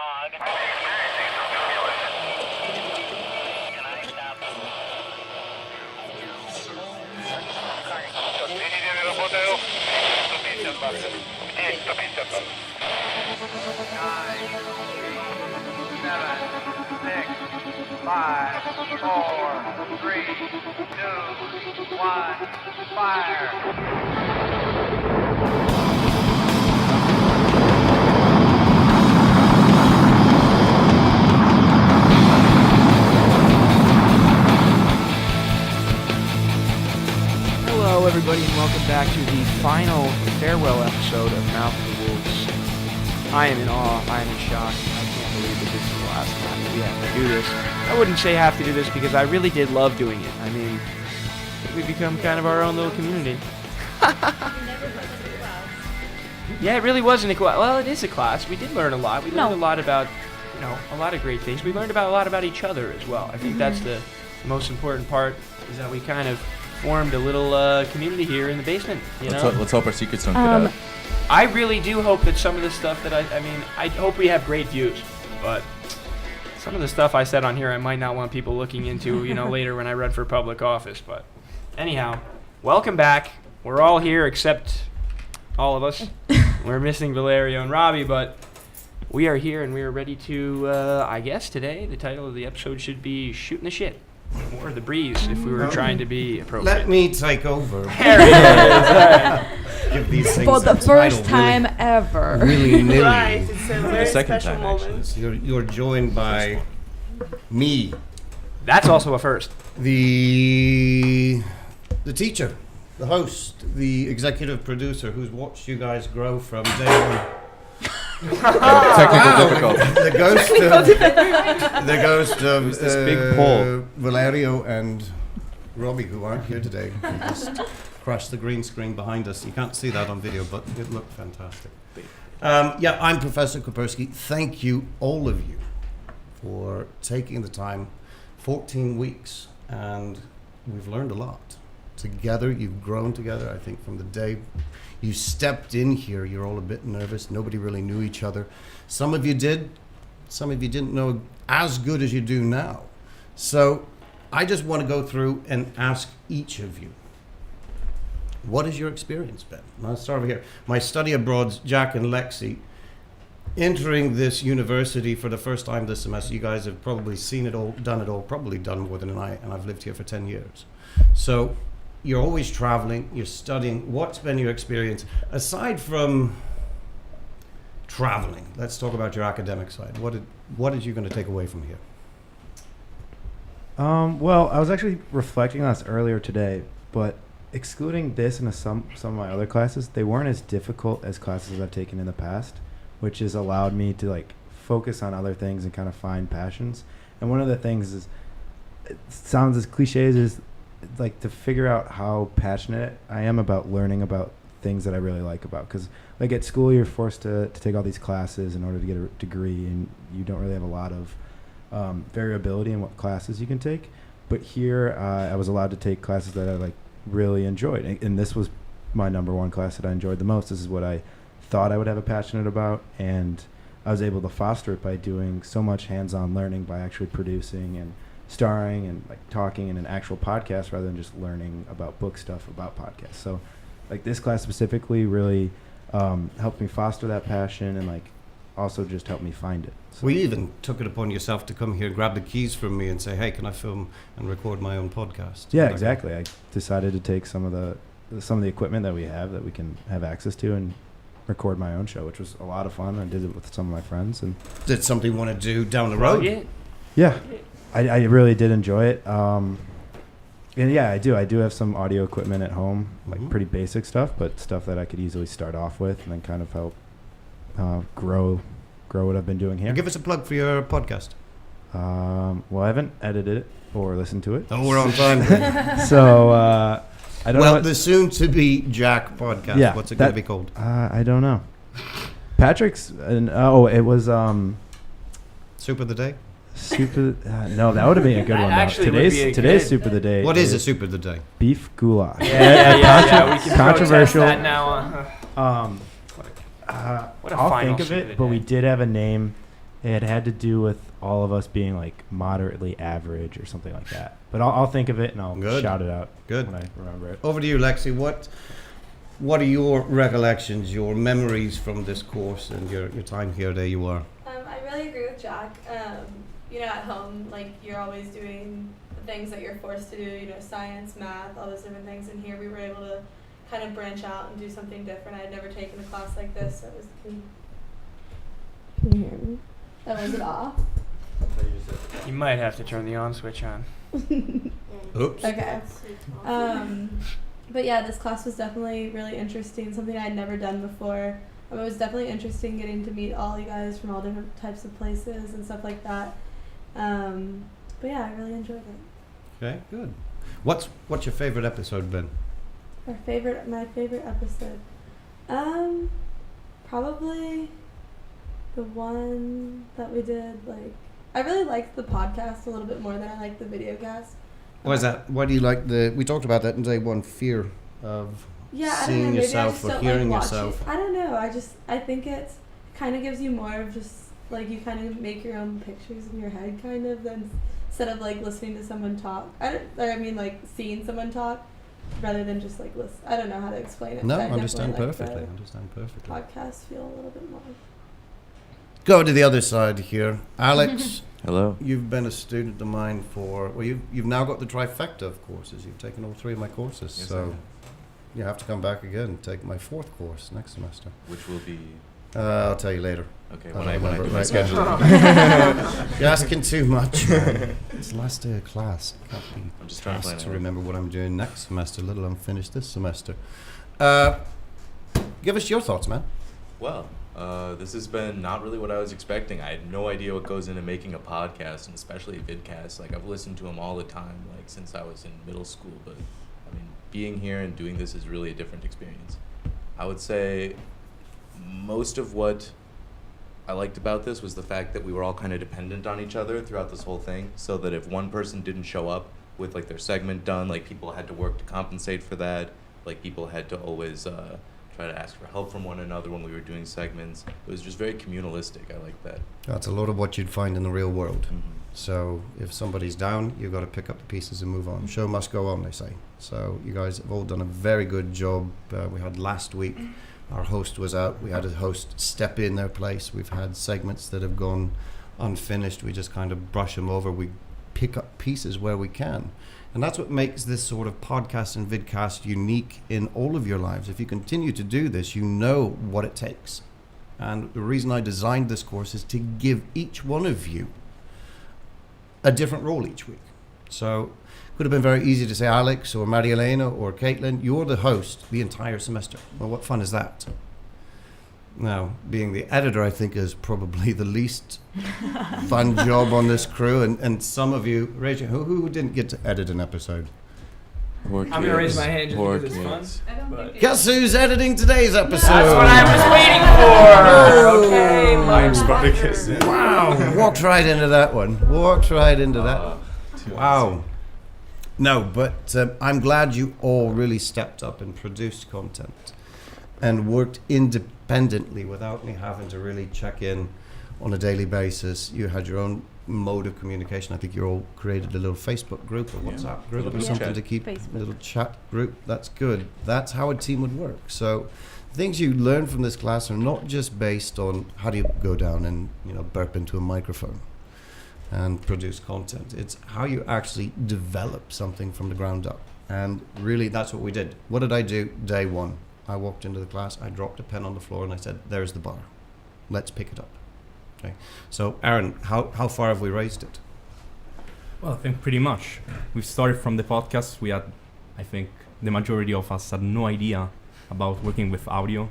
fog. Experiencing some turbulence. Can I stop? Соединение работаю. 150 баксов. Здесь 150 баксов. 9, 7, 6, 5, 4, 3, 2, 1, fire. Hello, everybody, and welcome back to the final farewell episode of Mouth of the Wolves. I am in awe. I am in shock. I can't believe that this is the last time that we have to do this. I wouldn't say have to do this because I really did love doing it. I mean, we've become kind of our own little community. Yeah, it really wasn't a class. Well, it is a class. We did learn a lot. We learned a lot about, a lot of great things. We learned a lot about each other as well. I think that's the most important part, is that we kind of formed a little community here in the basement. Let's hope our secrets don't get out. I really do hope that some of the stuff that I hope we have great views, but some of the stuff I said on here I might not want people looking into, later when I run for public office. But anyhow, welcome back. We're all here except all of us. We're missing Valerio and Robbie, but we are here and we are ready to, I guess today the title of the episode should be Shooting the Shit. Or the breeze, if we were trying to be appropriate. Let me take over. There it is. Give these things For the a first title, time ever. Really, nilly. Right, it's a very second special time, moment. You're joined by me, That's also a first. the teacher, the host, the executive producer, who's watched you guys grow from day one. Technical difficulty. The ghost of this big pole. Valerio and Robbie, who aren't here today, who just crashed the green screen behind us. You can't see that on video, but it looked fantastic. I'm Professor Kopersky. Thank you, all of you, for taking the time. 14 weeks, and we've learned a lot. Together, you've grown together, I think, from the day you stepped in here. You're all a bit nervous. Nobody really knew each other. Some of you did. Some of you didn't know as good as you do now. So I just want to go through and ask each of you, what has your experience been? I'll start over here. My study abroads, Jack and Lexi, entering this university for the first time this semester. You guys have probably seen it all, probably done more than I, and I've lived here for 10 years. So you're always traveling, you're studying. What's been your experience? Aside from traveling, let's talk about your academic side. What is you going to take away from here? Well, I was actually reflecting on this earlier today, but excluding this and some of my other classes, they weren't as difficult as classes I've taken in the past, which has allowed me to focus on other things and kind of find passions. And one of the things is, it sounds as cliche as is, to figure out how passionate I am about learning about things that I really like about. Because at school, you're forced to take all these classes in order to get a degree, and you don't really have a lot of variability in what classes you can take. But here, I was allowed to take classes that I really enjoyed, and this was my number one class that I enjoyed the most. This is what I thought I would have a passion about, and I was able to foster it by doing so much hands-on learning, by actually producing and starring and talking in an actual podcast rather than just learning about book stuff about podcasts. So this class specifically really helped me foster that passion, and also just helped me find it. So Well, you even took it upon yourself to come here, grab the keys from me and say, hey, can I film and record my own podcast? yeah, exactly. I decided to take some of the equipment that we have that we can have access to and record my own show, which was a lot of fun. I did it with some of my friends. And Did something you want to do down the road? yeah, I really did enjoy it. And yeah, I do have some audio equipment at home, pretty basic stuff, but stuff that I could easily start off with and then kind of help grow what I've been doing here. Give us a plug for your podcast. Well, I haven't edited it or listened to it. Oh, we're on time. So I don't know. Well, the soon-to-be Jack podcast. Yeah, What's it going to be called? I don't know. Patrick's. It was Soup of the day? Super. No, that would have been a good one. Actually would be a Today's good- soup of the day. What is a soup of the day? Beef goulash. Yeah. We can controversial. protest that now. What a I'll final think of soup it, but we did have a name It had to do with all of us being like moderately average or something like that. But I'll think of it and I'll Good. shout it out Good. when I remember it. Over to you, Lexi. What are your recollections, your memories from this course and your time here? There you are. I really agree with Jack. At home, like, you're always doing the things that you're forced to do, science, math, all those different things. And here we were able to kind of branch out and do something different. I had never taken a class like this, so it was... Can you hear me? Oh, was it off? You might have to turn the on switch on. Oops. Okay. But yeah, this class was definitely really interesting, something I had never done before. It was definitely interesting getting to meet all you guys from all different types of places and stuff like that. But yeah, I really enjoyed it. Okay, good. What's your favorite episode been? My favorite episode, probably the one that we did. Like, I really liked the podcast a little bit more than I liked the video cast. Why is that? Why do you like we talked about that in day one, fear of seeing yourself or hearing yourself. I don't know. I think it kind of gives you more of just, like, you kind of make your own pictures in your head, kind of, than instead of, like, listening to someone talk. Like, seeing someone talk, rather than just, like, listen. I don't know how to explain it. No, I understand definitely perfectly. like the podcast feel a little bit more. Go to the other side here. Alex, Hello. you've been a student of mine you've now got the trifecta of courses. You've taken all 3 of my courses. Yes, So you have to come back again and take my 4th course next semester. Which will be I'll tell you later. okay I when don't I remember do it my right schedule. You're asking too much, man. It's the last day of class. I can't be I'm just trying to asked plan to ahead. remember what I'm doing next semester, let alone finish this semester. Give us your thoughts, man. Well, this has been not really what I was expecting. I had no idea what goes into making a podcast, and especially vidcasts. Like, I've listened to them all the time, like, since I was in middle school. But I mean, being here and doing this is really a different experience. I would say most of what I liked about this was the fact that we were all kind of dependent on each other throughout this whole thing, so that if one person didn't show up with, like, their segment done, like, people had to work to compensate for that. Like, people had to always try to ask for help from one another when we were doing segments. It was just very communalistic. I like that. That's a lot of what you'd find in the real world. Mm-hmm. So if somebody's down, you've got to pick up the pieces and move on. Show must go on, they say. So you guys have all done a very good job. We had last week, our host was out. We had a host step in their place. We've had segments that have gone unfinished. We just kind of brush them over. We pick up pieces where we can. And that's what makes this sort of podcast and vidcast unique in all of your lives. If you continue to do this, you know what it takes. And the reason I designed this course is to give each one of you a different role each week. So it could have been very easy to say, Alex or Maria Elena or Caitlin, you're the host the entire semester. Well, what fun is that? Now, being the editor, I think, is probably the least fun job on this crew. And some of you, raise your, who didn't get to edit an episode? Poor I'm going to raise my hand just Poor because it's fun. kids. I don't But- think Guess who's editing today's episode? That's what I was waiting for. Okay, I'm Spartacus. Wow, walked right into that one. Walked right into that. Wow. No, but I'm glad you all really stepped up and produced content and worked independently without me having to really check in on a daily basis. You had your own mode of communication. I think you all created a little Facebook group or WhatsApp group Little or something chat. to keep a Facebook. little chat group. That's good. That's how a team would work. So things you learn from this class are not just based on how do you go down and burp into a microphone and produce content. It's how you actually develop something from the ground up. And really, that's what we did. What did I do day one? I walked into the class, I dropped a pen on the floor, and I said, there's the bar. Let's pick it up. Okay. So, Aaron, how far have we raised it? Well, I think pretty much. We've started from the podcast. I think the majority of us had no idea about working with audio.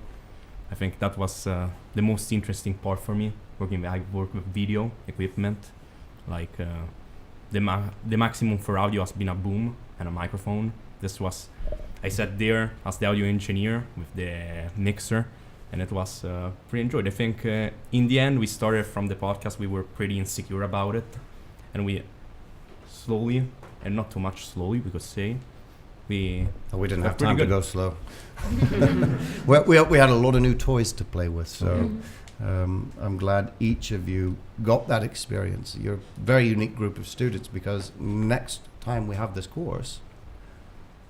I think that was the most interesting part for me. I work with video equipment. Like the maximum for audio has been a boom and a microphone. I sat there as the audio engineer with the mixer, and it was pretty enjoyed. I think in the end, we started from the podcast. We were pretty insecure about it, and we slowly, and not too much slowly, we could say, we didn't have That's pretty time to good. go slow. we had a lot of new toys to play with, so I'm glad each of you got that experience. You're a very unique group of students, because next time we have this course,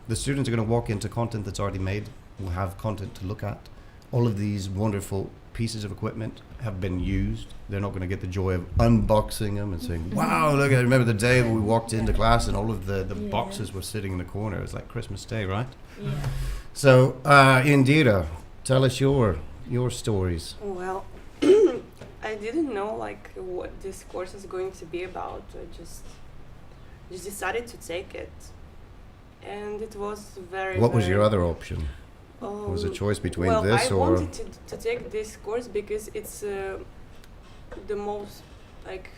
the students are going to walk into content that's already made. We'll have content to look at. All of these wonderful pieces of equipment have been used. They're not going to get the joy of unboxing them and saying, wow, look, I remember the day when we walked into class and all of the boxes were sitting in the corner. It was like Christmas Day, right? Yeah. So, Indira, tell us your stories. Well, I didn't know like what this course is going to be about. I just decided to take it, and it was very. What was your very- other option? Was a choice between well, this I or? wanted to take this course because it's the most like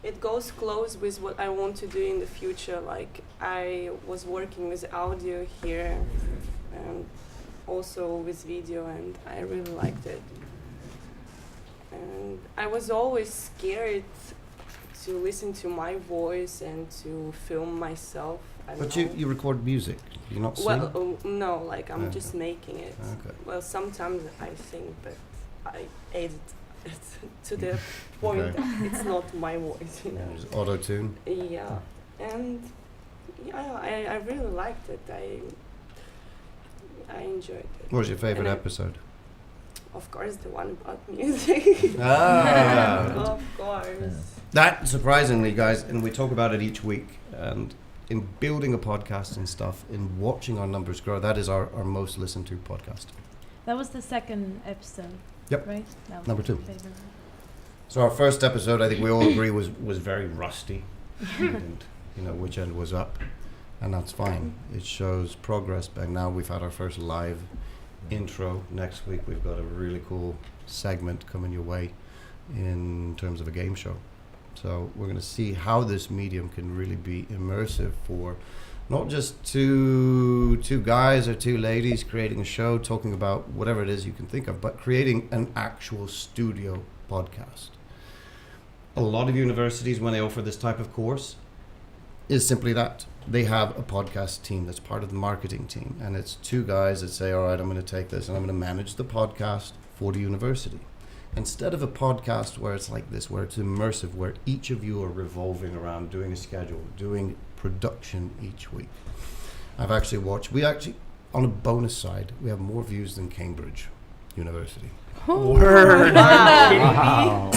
it goes close with what I want to do in the future. Like I was working with audio here and also with video, and I really liked it. And I was always scared to listen to my voice and to film myself. I But don't know. you record music. You're not sing? Well, no, like I'm Okay. just making it. Okay. Well, sometimes I sing, but I edit it to the point Okay. that it's not my voice, you know. There's auto-tune. Yeah, and yeah, I really liked it. I enjoyed it. What was your favorite And I- episode? Of course, the one about music. Ah. Of course. That, surprisingly, guys, and we talk about it each week, and in building a podcast and stuff, in watching our numbers grow, that is our most listened to podcast. That was the second episode. Yep. Right? That was Number my 2. favorite. So our first episode, I think we all agree, was very rusty, and which end was up, and that's fine. It shows progress. But now we've had our first live intro. Next week we've got a really cool segment coming your way in terms of a game show. So we're going to see how this medium can really be immersive for not just two guys or two ladies creating a show, talking about whatever it is you can think of, but creating an actual studio podcast. A lot of universities, when they offer this type of course, is simply that. They have a podcast team that's part of the marketing team, and it's 2 guys that say, all right, I'm going to take this and I'm going to manage the podcast for the university. Instead of a podcast where it's like this, where it's immersive, where each of you are revolving around doing a schedule, doing production each week. I've actually watched, on a bonus side, we have more views than Cambridge University. Word. Wow.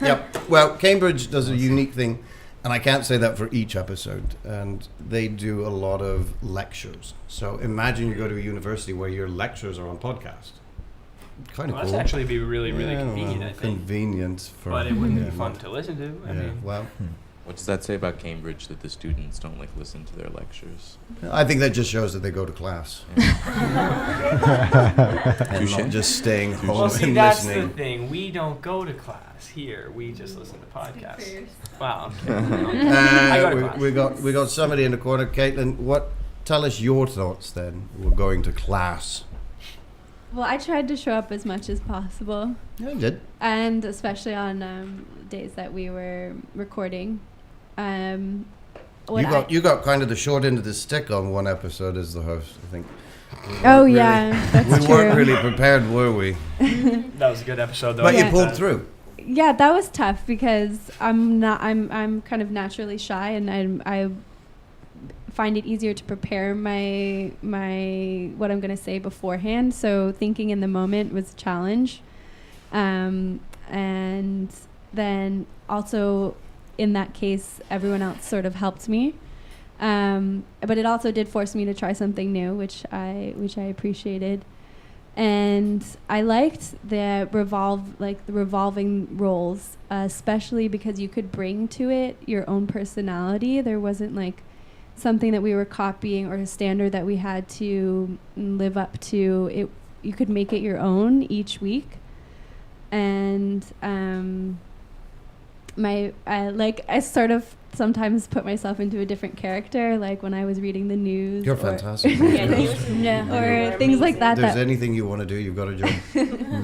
Yep. Well, Cambridge does a unique thing, and I can't say that for each episode, and they do a lot of lectures. So imagine you go to a university where your lectures are on podcast. Kind of Well, cool. that's actually be really, really Yeah, convenient, well, I think. Convenient for. But it wouldn't yeah, be fun not- to listen to. I Yeah, mean, well, What does that say about Cambridge that the students don't like listen to their lectures? I think that just shows that they go to class and Touche. not just staying home well, see, and that's listening. the thing. We don't go to class here. We just listen to podcasts. Speak Wow. Okay. I go to class. We got somebody in the corner. Caitlin, tell us your thoughts then. We're going to class. Well, I tried to show up as much as possible, Yeah, you did. and especially on days that we were recording. You got kind of the short end of the stick on one episode as the host, I think. Oh Really- yeah, that's we true. weren't really prepared, were we? That was a good episode, though. But Yeah. you pulled through. Yeah, that was tough because I'm kind of naturally shy, and I find it easier to prepare my what I'm going to say beforehand. So thinking in the moment was a challenge, and then also in that case, everyone else sort of helped me. But it also did force me to try something new, which I appreciated. And I liked the revolving roles, especially because you could bring to it your own personality. There wasn't like something that we were copying or a standard that we had to live up to. You could make it your own each week. And I sort of sometimes put myself into a different character, like when I was reading the news. You're or fantastic. or things like that. If there's anything you want to do, you've got a job.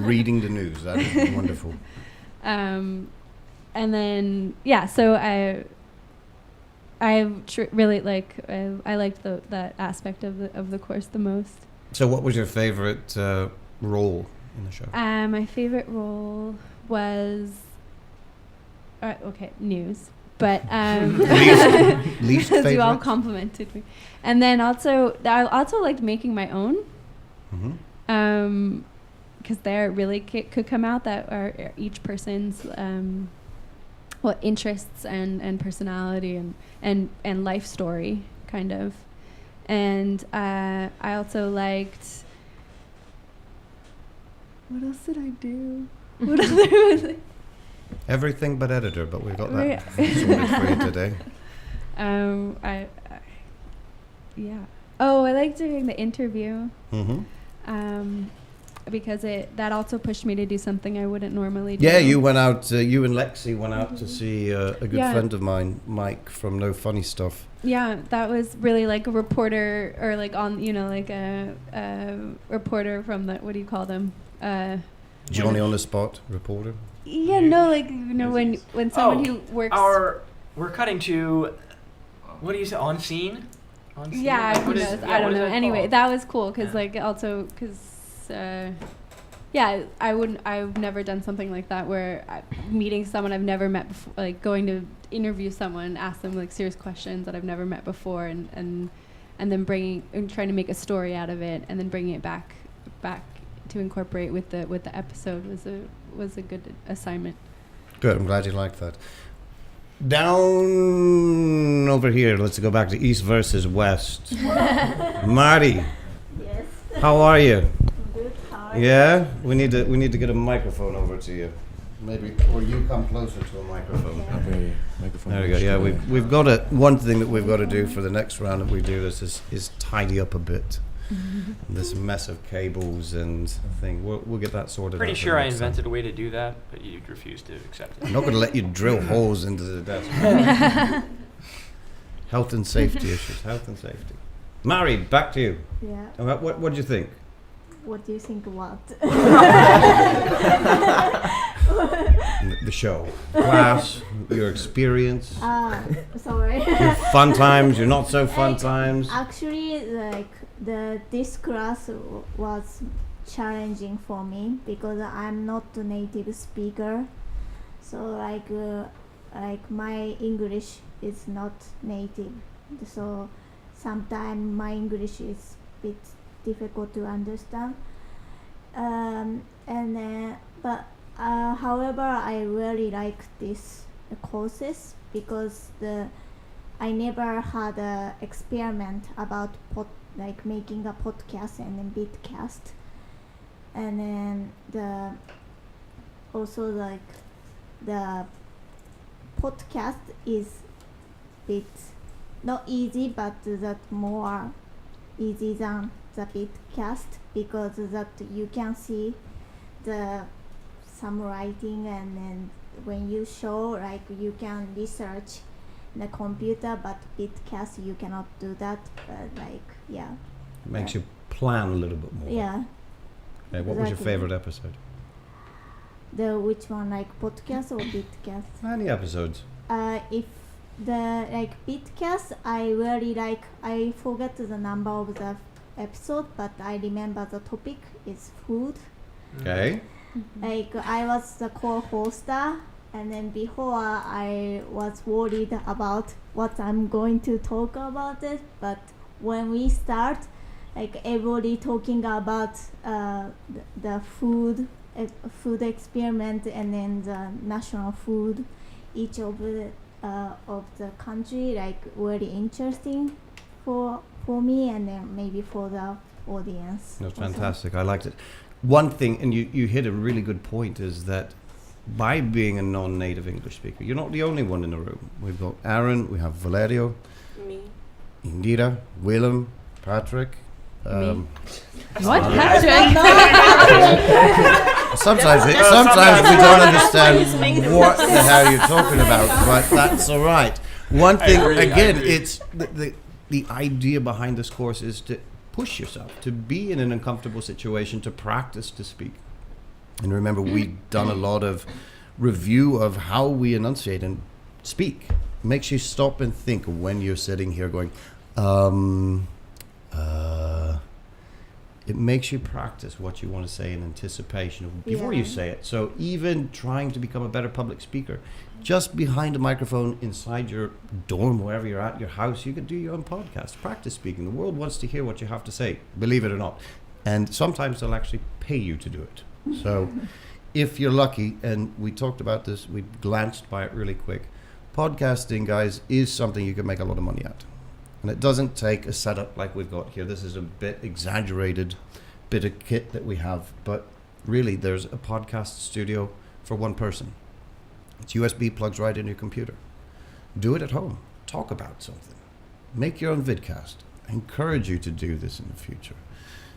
Reading the news, that is wonderful. And then so really I liked that aspect of the course the most. So what was your favorite role in the show? My favorite role was news, but Least because you all favorite? complimented me, and then also I also liked making my own. Mm-hmm. Because there really could come out that are each person's interests and personality and life story kind of, and I also liked. What else did I do? What other was it? Everything but editor, but we've got that Right. sorted for you today. Yeah. Oh, I like doing the interview. Mm-hmm. Because that also pushed me to do something I wouldn't normally do. Yeah, you went out. You and Lexi went out to see a good Yeah. friend of mine, Mike from No Funny Stuff. Yeah, that was really like a reporter, or like on, like a reporter from the, what do you call them? Johnny on the spot reporter. Yeah, no, like when someone who works. We're cutting to, what do you say, on scene? On scene? Yeah, What who is- knows? yeah, I don't what is know. that Anyway, called? that was cool because Yeah. I've never done something like that where meeting someone I've never met before, like going to interview someone, ask them like serious questions that I've never met before, and then trying to make a story out of it, and then bringing it back to incorporate with the episode was a good assignment. Good. I'm glad you liked that. Down over here. Let's go back to East versus West. Marty, Yes. how are you? Good. How are you? Yeah, we need to get a microphone over to you. Maybe, or you come closer to a microphone. Okay, microphone. There we go. Yeah, we've got one thing that we've got to do for the next round that we do this is tidy up a bit. This mess of cables and thing. We'll get that sorted out. Pretty for sure I next time. invented a way to do that, but you refused to accept it. I'm not going to let you drill holes into the desk. Health and safety issues. Health and safety. Mari, back to you. Yeah. What do you think? What do you think what? The show, class, your experience, Sorry. your fun times, your not so fun times. Actually, like this class was challenging for me because I'm not a native speaker. So like my English is not native. So sometimes my English is a bit difficult to understand. However, I really like this courses because I never had a experiment about making a podcast and a vidcast, and then the podcast is bit not easy, but that more easy than the vidcast because that you can see some writing, and then when you show you can research in the computer, but vidcast you cannot do that. But It makes you plan a little bit more. Yeah. Okay, what was your Exactly. favorite episode? Which one, podcast or vidcast? Any episodes? If the vidcast, I really I forget the number of the episode, but I remember the topic is food. Okay. I was the co-hoster, and then before I was worried about what I'm going to talk about it, but when we start, everybody talking about the food experiment, and then the national food, each of the country, very interesting for me, and then maybe for the audience. That's also. fantastic. I liked it. One thing, and you hit a really good point, is that by being a non-native English speaker, you're not the only one in the room. We've got Aaron, we have Valerio, Me. Indira, Willem, Patrick. What, Patrick? Sometimes we don't understand what the hell you're talking about, but that's all right. One thing, again, it's the idea behind this course is to push yourself, to be in an uncomfortable situation, to practice to speak. And remember, we've done a lot of review of how we enunciate and speak. It makes you stop and think when you're sitting here going, it makes you practice what you want to say in anticipation of before you say it. So even trying to become a better public speaker, just behind a microphone inside your dorm, wherever you're at, your house, you could do your own podcast. Practice speaking. The world wants to hear what you have to say, believe it or not. And sometimes they'll actually pay you to do it. So if you're lucky, and we talked about this, we glanced by it really quick, podcasting, guys, is something you can make a lot of money at. And it doesn't take a setup like we've got here. This is a bit exaggerated bit of kit that we have, but really there's a podcast studio for one person. It's USB plugs right in your computer. Do it at home. Talk about something. Make your own vidcast. I encourage you to do this in the future.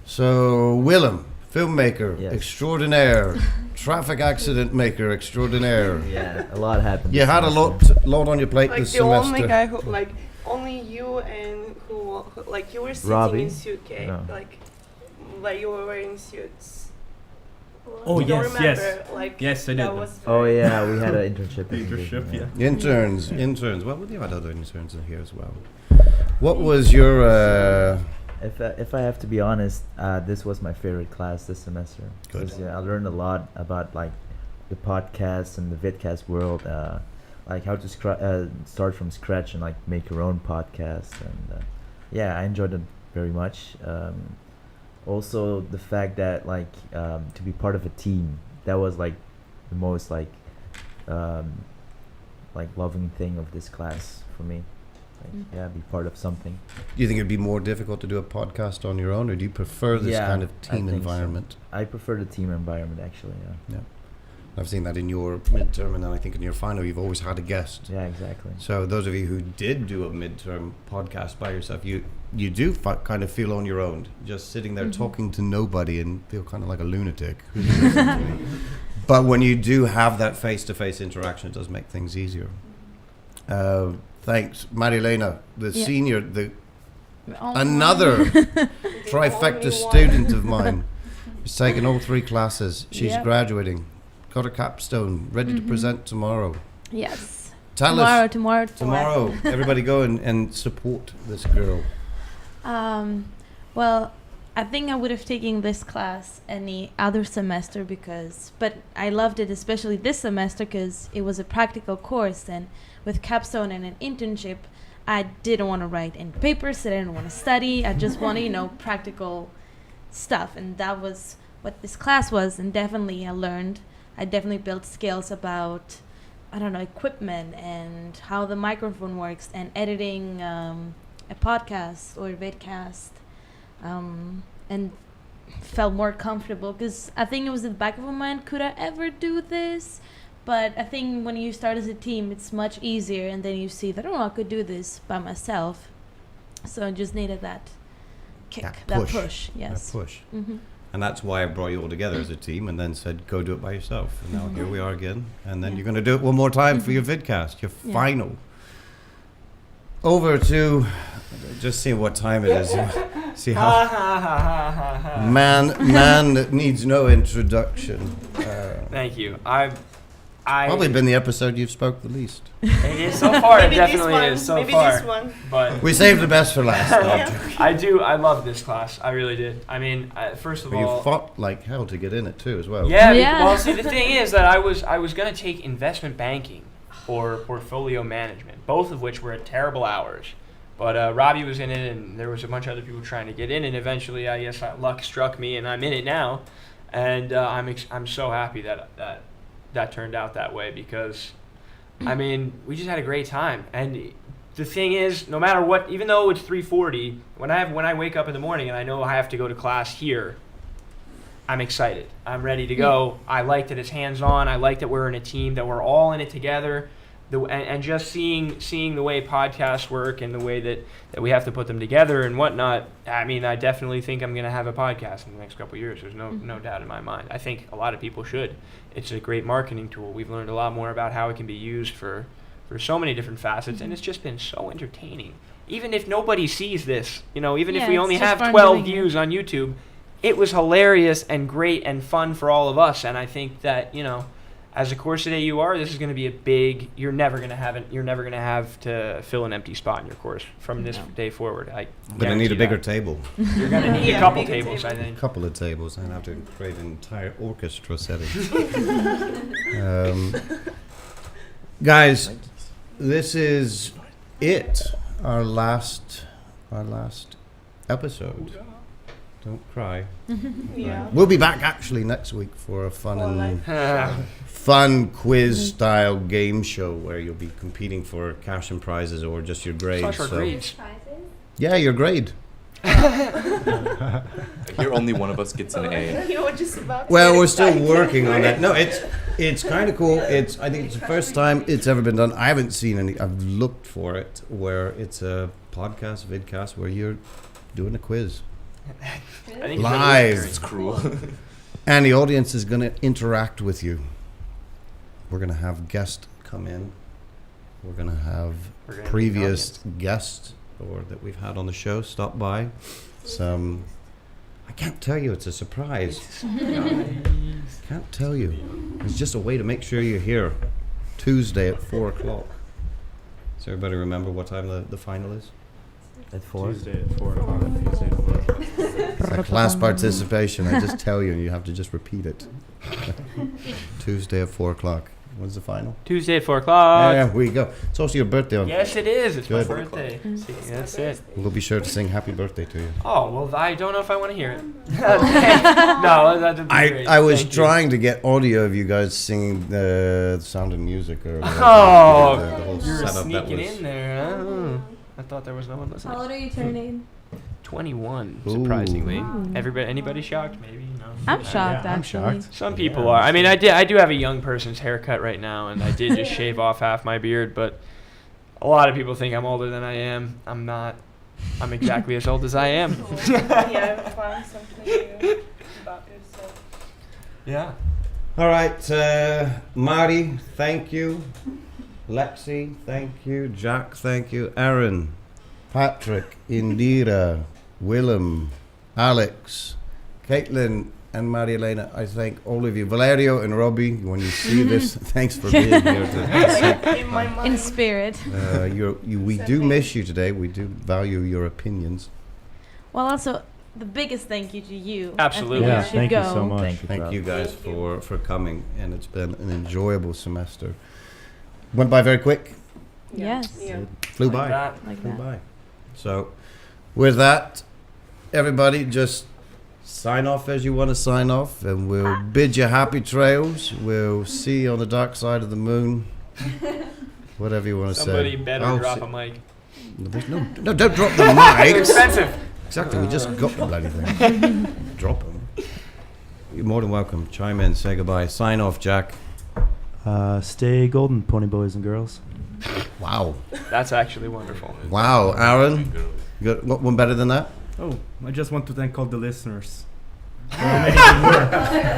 So, Willem, filmmaker extraordinaire, traffic accident maker extraordinaire. Yeah, a lot happened. You had a lot on your plate Like this the semester. only guy who, like, only you and who, like, you were sitting Robbie? in suitcase, No. like you were wearing suits. Oh, You don't yes, remember, yes. Like, Yes, I that did. was Oh very- yeah, we had an internship. Interns. Well, we had other interns in here as well. What was your? If I have to be honest, this was my favorite class this semester. Good. 'Cause, I learned a lot about like the podcast and the vidcast world, like how to start from scratch and like make your own podcast. And I enjoyed it very much. Also, the fact that like to be part of a team, that was like the most like loving thing of this class for me. Like, be part of something. Do you think it'd be more difficult to do a podcast on your own, or do you prefer this kind of I team think so. environment? I prefer the team environment actually. Yeah. I've seen that in your midterm, and then I think in your final, you've always had a guest. Yeah, exactly. So those of you who did do a midterm podcast by yourself, you do kind of feel on your own, just sitting there talking to nobody and feel kind of like a lunatic. But when you do have that face-to-face interaction, it does make things easier. Thanks, Marilena, the senior, another trifecta student of mine. She's taken all 3 classes. She's graduating. Got her capstone, ready to present tomorrow. Yes. Tell us. Tomorrow. Everybody go and support this girl. Well, I think I would have taken this class any other semester but I loved it especially this semester because it was a practical course, and with capstone and an internship, I didn't want to write any papers, I didn't want to study, I just wanted, practical stuff, and that was what this class was, and definitely I definitely built skills about, equipment and how the microphone works and editing a podcast or a vidcast, and felt more comfortable because I think it was in the back of my mind, could I ever do this? But I think when you start as a team, it's much easier, and then you see that, I could do this by myself. So I just needed that kick, that push. Yes. That push. Mm-hmm. And that's why I brought you all together as a team and then said, go do it by yourself. And now here we are again. And then you're going to do it one more time for your vidcast, your final. Over to, just see what time it is. See how man that needs no introduction. Thank you. I probably been the episode you've spoke the least. It is so far. It Maybe definitely this one, is so maybe far. this one. But We saved the best for last. No, I'm joking. I love this class. I really did. I mean, first of But all, you fought like hell to get in it too, as well. yeah. Yeah. Well, see, the thing is that I was gonna take investment banking or portfolio management, both of which were at terrible hours. But Robbie was in it, and there was a bunch of other people trying to get in, and eventually, I guess, luck struck me, and I'm in it now, and I'm so happy that turned out that way because, I mean, we just had a great time, and the thing is, no matter what, even though it's 3:40, when I wake up in the morning and I know I have to go to class here, I'm excited. I'm ready to go. I like that it's hands-on. I like that we're in a team, that we're all in it together. And just seeing the way podcasts work and the way that we have to put them together and whatnot, I mean, I definitely think I'm going to have a podcast in the next couple of years. There's no doubt in my mind. I think a lot of people should. It's a great marketing tool. We've learned a lot more about how it can be used for so many different facets, and it's just been so entertaining. Even if nobody sees this, even if we only have 12 views on YouTube, it was hilarious and great and fun for all of us. And I think that, as a course at AUR, this is going to be a big. You're never going to have to fill an empty spot in your course from this day forward. I But I need a guarantee bigger that. table. You're going to need a couple tables, I A think. couple of tables. I'd have to create an entire orchestra setting. Guys, this is it. Our last episode. Don't cry. Yeah. We'll be back actually next week for a fun quiz style game show where you'll be competing for cash and prizes or just your grades. Such our grades. Yeah, your grade. Here, only one of us gets an A. You were just about to Well, get we're still excited. working on that. No, it's kind of cool. I think it's the first time it's ever been done. I haven't seen any. I've looked for it where it's a podcast, vidcast, where you're doing a quiz I think live. It's cruel. And the audience is going to interact with you. We're going to have guests come in. We're going to have We're gonna previous guests or that we've had on the show stop by. Some, I can't tell you, it's a surprise. Can't tell you. It's just a way to make sure you're here Tuesday at 4 o'clock. Does everybody remember what time the final is? At 4. Tuesday at 4 o'clock. Tuesday at 4 o'clock. It's a class participation. I just tell you and you have to just repeat it. Tuesday at 4 o'clock. When's the final? Tuesday at 4 o'clock. There we go. It's also your birthday on. Yes, it is. It's Good. my birthday. See, that's it. We'll be sure to sing happy birthday to you. Oh, well, I don't know if I want to hear it. No, that'd be great. I was Thank you. trying to get audio of you guys singing the Sound of Music or whatever. Oh, the whole you were setup that sneaking was. in there. Huh? I thought there was no one How listening. old are you turning? 21, Ooh. surprisingly. Wow. Anybody shocked? Maybe no. I'm shocked, I'm actually. shocked. Some people are. I mean, I do have a young person's haircut right now, and I did just shave off half my beard. But a lot of people think I'm older than I am. I'm not. I'm exactly as old as I am. Yeah, I found something new about yourself. Yeah. All right, Mari, thank you. Lexi, thank you. Jack, thank you. Aaron, Patrick, Indira, Willem, Alex, Caitlin, and Maria Elena, I thank all of you. Valerio and Robbie, when you see this, thanks for being here. In my mind. In spirit. We do miss you today. We do value your opinions. Well, also, the biggest thank you to you. Absolutely. I Yeah, think you thank should you go. so much. Thank you. Thank Rob. you guys Thank you. for coming, and it's been an enjoyable semester. Went by very quick, Yes. Yeah. flew by. Like Flew that. by. So, with that, everybody just sign off as you want to sign off, and we'll bid you happy trails. We'll see you on the dark side of the moon. Whatever you want to say. Somebody better Oh, drop see- a mic. There's no, don't drop the It's mics. expensive. Exactly, we just got the bloody thing. Drop them. You're more than welcome. Chime in, say goodbye. Sign off, Jack. Stay golden, pony boys and girls. Wow. That's actually wonderful. Wow, Aaron. You got one better than that? Oh, I just want to thank all the listeners.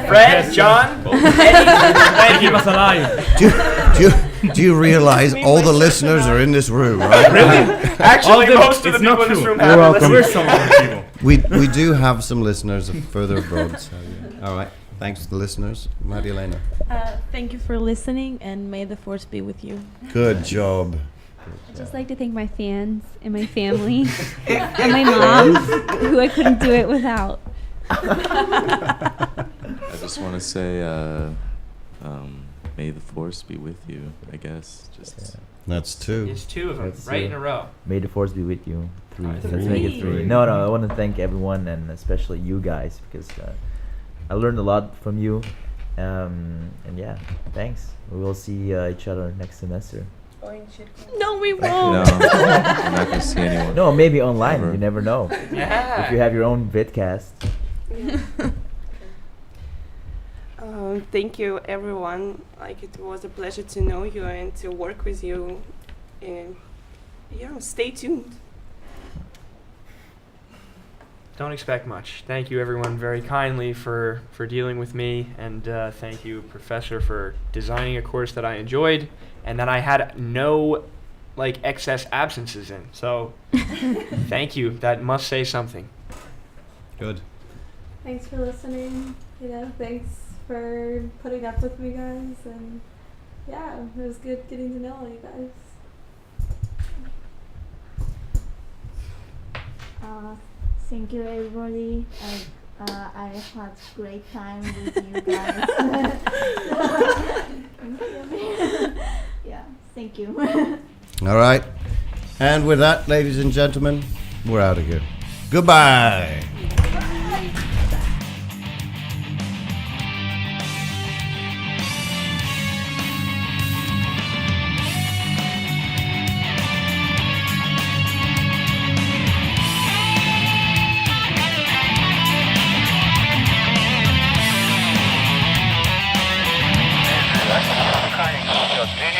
Fred, John, Thank you. Keep us alive. Do you realize all the listeners are in this room, right? Actually, All most of the it's not people in this true. room You're have welcome. listeners. We're some of the people. We do have some listeners further abroad. So, yeah. All right. Thanks to the listeners. Maria Elena. Thank you for listening, and may the force be with you. Good job. I'd just like to thank my fans and my family and my mom, who I couldn't do it without. I just want to say, may the force be with you, I guess. Just That's two. It's two of them, That's right it. in a row. May the force be with you. 3. Alright, Let's make it 3. three. No, I want to thank everyone and especially you guys because I learned a lot from you. And yeah, thanks. We will see each other next semester. No, we no, won't. I'm not gonna see anyone. No, maybe online. Ever. You never know. Yeah. If you have your own vidcast. Thank you, everyone. Like it was a pleasure to know you and to work with you. And yeah, stay tuned. Don't expect much. Thank you, everyone, very kindly for dealing with me, and thank you, Professor, for designing a course that I enjoyed and that I had no excess absences in. So, thank you. That must say something. Good. Thanks for listening. Thanks for putting up with me guys, and yeah, it was good getting to know all you guys. Thank you, everybody. I had great time with you guys. Yeah, thank you. All right. And with that, ladies and gentlemen, we're out of here. Goodbye. Kind of